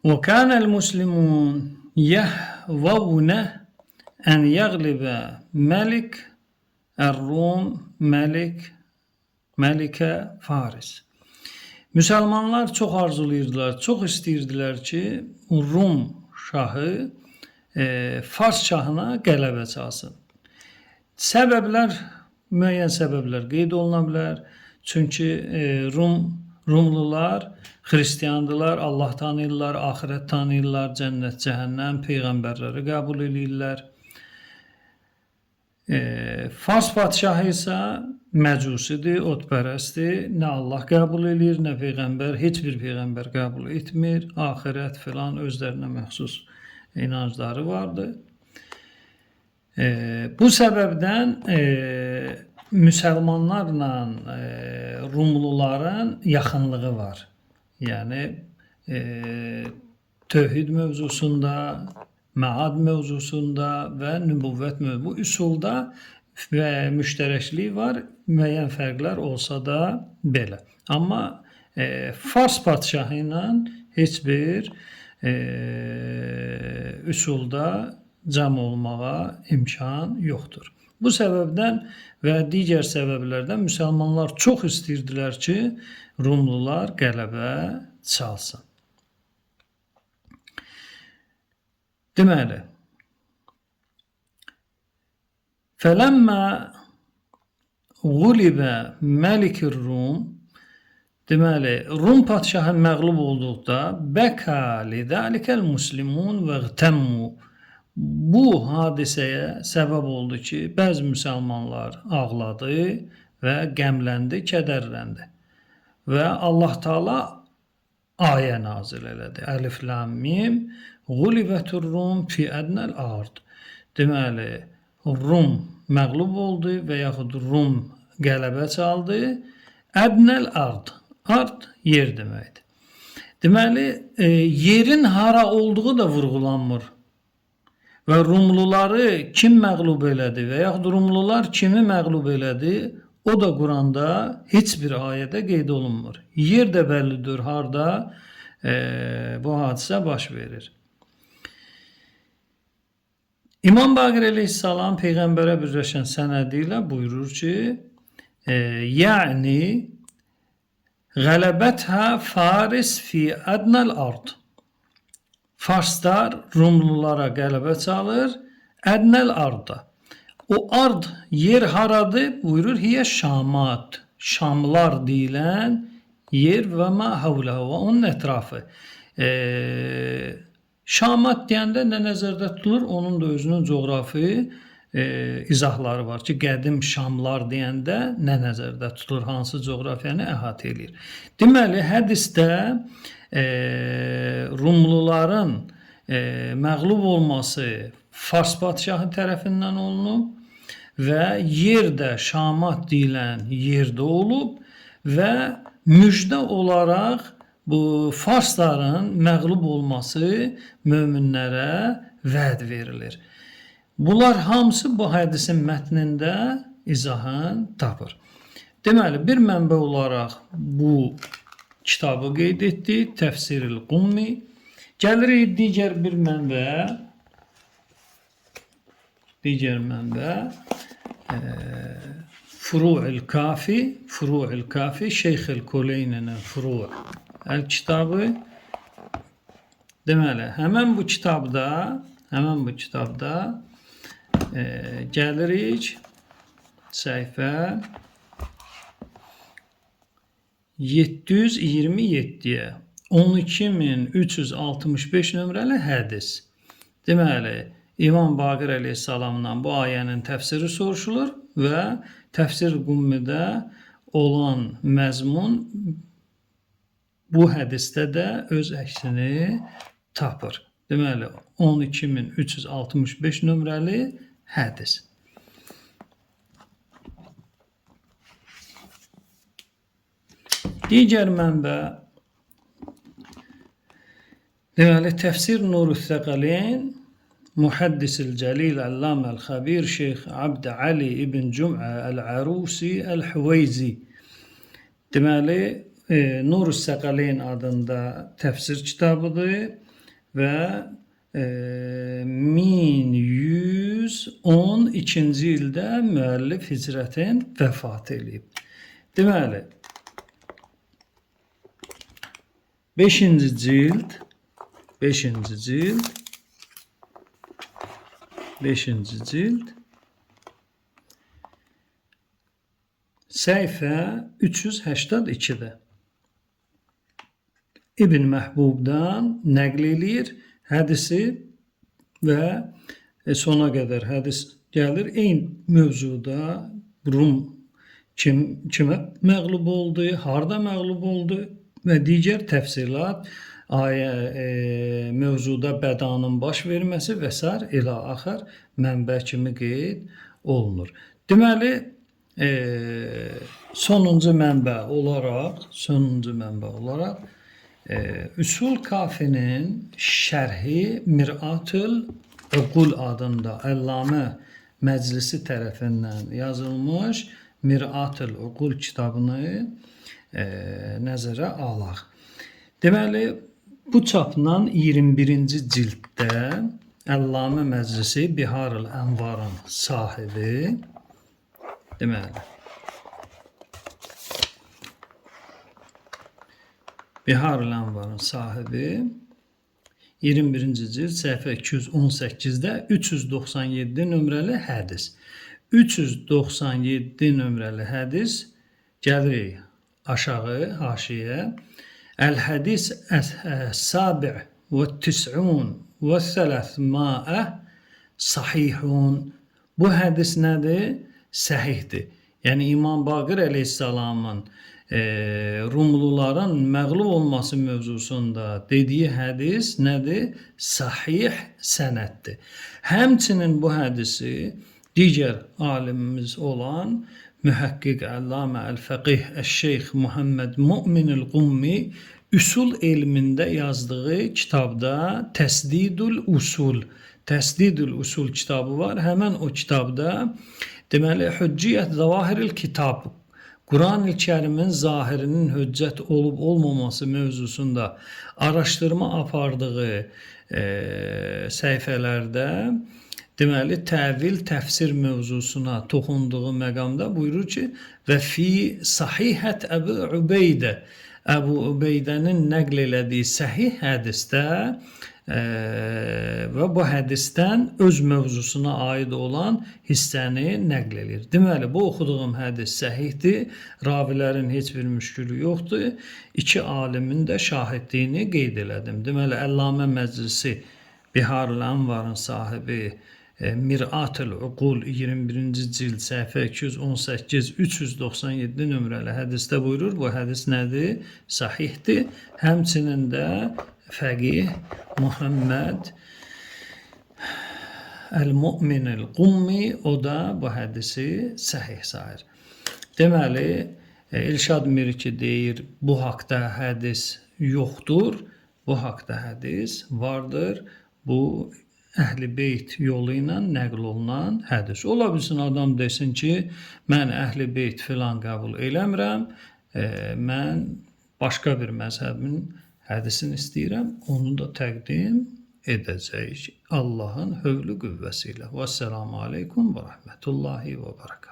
وكان المسلمون يهوون أن يغلب ملك الروم Məlikə Faris. Müsəlmanlar çox arzulayırdılar, çox istəyirdilər ki, Rum şahı Fars şahına qələbə çalsın. Müəyyən səbəblər qeyd oluna bilər. Çünki Rumlular xristiandılar, Allah tanıyırlar, axirət tanıyırlar, cənnət, cəhənnəm, peyğəmbərləri qəbul edirlər. Fars padşahı isə məcusidir, otpərəstdir. Nə Allah qəbul edir, nə peyğəmbər, heç bir peyğəmbər qəbul etmir. Axirət filan özlərinə məxsus inancları vardır. Bu səbəbdən müsəlmanlarla Rumluların yaxınlığı var. Yəni tövhid mövzusunda, məad mövzusunda və nübüvvət mövzusunda bu üsulda və müştərəklik var. Müəyyən fərqlər olsa da belə. Amma Fars padşahı ilə heç bir üsulda cəm olmağa imkan yoxdur. Bu səbəbdən və digər səbəblərdən müsəlmanlar çox istəyirdilər ki, Rumlular qələbə çalsın. Deməli, فَلَمَّا غُلِبَ مَلِكِ الرُّوم Deməli, Rum padşahı məğlub olduqda bəka lidəlikəl muslimun vəğtəmmu bu hadisəyə səbəb oldu ki, bəzi müsəlmanlar ağladı və qəmləndi, kədərləndi. Və Allah Taala ayə nazil elədi. Əlif lam mim Gulibətur Rum fi ədnəl ard. Deməli, Rum məğlub oldu və yaxud Rum qələbə çaldı. Ədnəl ard. Ard yer deməkdir. Deməli, yerin hara olduğu da vurğulanmır. Və Rumluları kim məğlub elədi və yaxud Rumlular kimi məğlub elədi, o da Quranda heç bir ayədə qeyd olunmur. Yer də bəllidir harda bu hadisə baş verir. İmam Baqir əleyhissalam Peyğəmbərə birləşən sənədi ilə buyurur ki, yəni Qələbətə Faris fi ədnəl ard. Farslar Rumlulara qələbə çalır, ədnəl arda. O ard yer haradır? Buyurur, hiyə Şamat. Şamlar deyilən yer və mə havləhu və onun ətrafı. Şamat deyəndə nə nəzərdə tutulur? Onun da özünün coğrafi izahları var ki, qədim Şamlar deyəndə nə nəzərdə tutulur? Hansı coğrafiyanı əhatə edir? Deməli, hədisdə Rumluların məğlub olması Fars padşahı tərəfindən olunub və yerdə Şamat deyilən yerdə olub və müjdə olaraq bu Farsların məğlub olması möminlərə vəd verilir. Bunlar hamısı bu hədisin mətnində izahını tapır. Deməli, bir mənbə olaraq bu kitabı qeyd etdi, Təfsiril Qummi. Gəlirik digər bir mənbə, Furu'il Kafi, Şeyxil Kuleyninin Furu'il kitabı. Deməli, həmən bu kitabda gəlirik səhifə 727-yə 12365 nömrəli hədis. Deməli, İmam Baqir əleyhissalamdan bu ayənin təfsiri soruşulur və Təfsir Qummidə olan məzmun bu hədisdə də öz əksini tapır. Deməli, 12365 nömrəli hədis. Digər mənbə, deməli, Təfsir Nurus Səqələyn, Muhəddisil Cəlil Əlləməl Xəbir Şeyx Abd Ali ibn Cümə Əl-Ərusi Əl-Hüveyzi. Deməli, Nurus Səqələyn adında təfsir kitabıdır. və 1112-ci ildə müəllif hicrətən vəfat edib. Deməli, 5-ci cild 5-ci cild səhifə 382-də İbn Məhbubdan nəql eləyir hədisi və sona qədər hədis gəlir. Eyni mövzuda Rum kimə məğlub oldu, harda məğlub oldu və digər təfsilat, mövzuda bədanın baş verməsi və s. ilə axır mənbə kimi qeyd olunur. Deməli, sonuncu mənbə olaraq Üsul Kafinin şərhi Mir'atul Uqul adında Əllamə Məclisi tərəfindən yazılmış Mir'atul Uqul kitabını nəzərə alaq. Deməli, bu çapla 21-ci cilddə Əllamə Məclisi Biharul Ənvarın sahibi, deməli, Biharul Ənvarın sahibi 21-ci cild səhifə 218-də 397 nömrəli hədis. 397 nömrəli hədis gəlirik aşağı haşiyə. Əl-hədis əs-sabi' və tis'un və sələsma'ə sahihun. Bu hədis nədir? Səhihdir. Yəni İmam Baqir əleyhissalamın Rumluların məğlub olması mövzusunda dediyi hədis nədir? Sahih sənəddir. Həmçinin bu hədisi digər alimimiz olan mühəqqiq Əllamə Əl-Fəqih Əş-Şeyx Muhammed Mu'minul Qummi üsul elmində yazdığı kitabda Təsdidul Usul kitabı var. Həmən o kitabda deməli Hücciyyət Zavahiril Kitab, Quran-ı Kərimin zahirinin hüccət olub olmaması mövzusunda araşdırma apardığı səhifələrdə deməli təvil, təfsir mövzusuna toxunduğu məqamda buyurur ki, və fi sahihət Əbu Ubeydə, Əbu Ubeydənin nəql elədiyi səhih hədisdə və bu hədisdən öz mövzusuna aid olan hissəni nəql edir. Deməli, bu oxuduğum hədis səhihdir, ravilərin heç bir müşkülü yoxdur, iki alimin də şahidliyini qeyd elədim. Deməli, Əllamə Məclisi Biharul Ənvarın sahibi Mir'atul Uqul 21-ci cild səhifə 218-397 nömrəli hədisdə buyurur. Bu hədis nədir? Sahihdir. Həmçinin də Fəqih Muhammed Əl-Mu'minul Qummi o da bu hədisi səhih sayır. Deməli, İrşad Mirki deyir, bu haqda hədis yoxdur. Bu haqda hədis vardır. Bu Əhl-i Beyt yolu ilə nəql olunan hədis. Ola bilsin adam desin ki, mən Əhl-i Beyt filan qəbul eləmirəm, mən başqa bir məzhəbin hədisini istəyirəm, onu da təqdim edəcəyik Allahın hövlü qüvvəsi ilə. Vəssalamu aleykum və rəhmətullahi və bərəkət.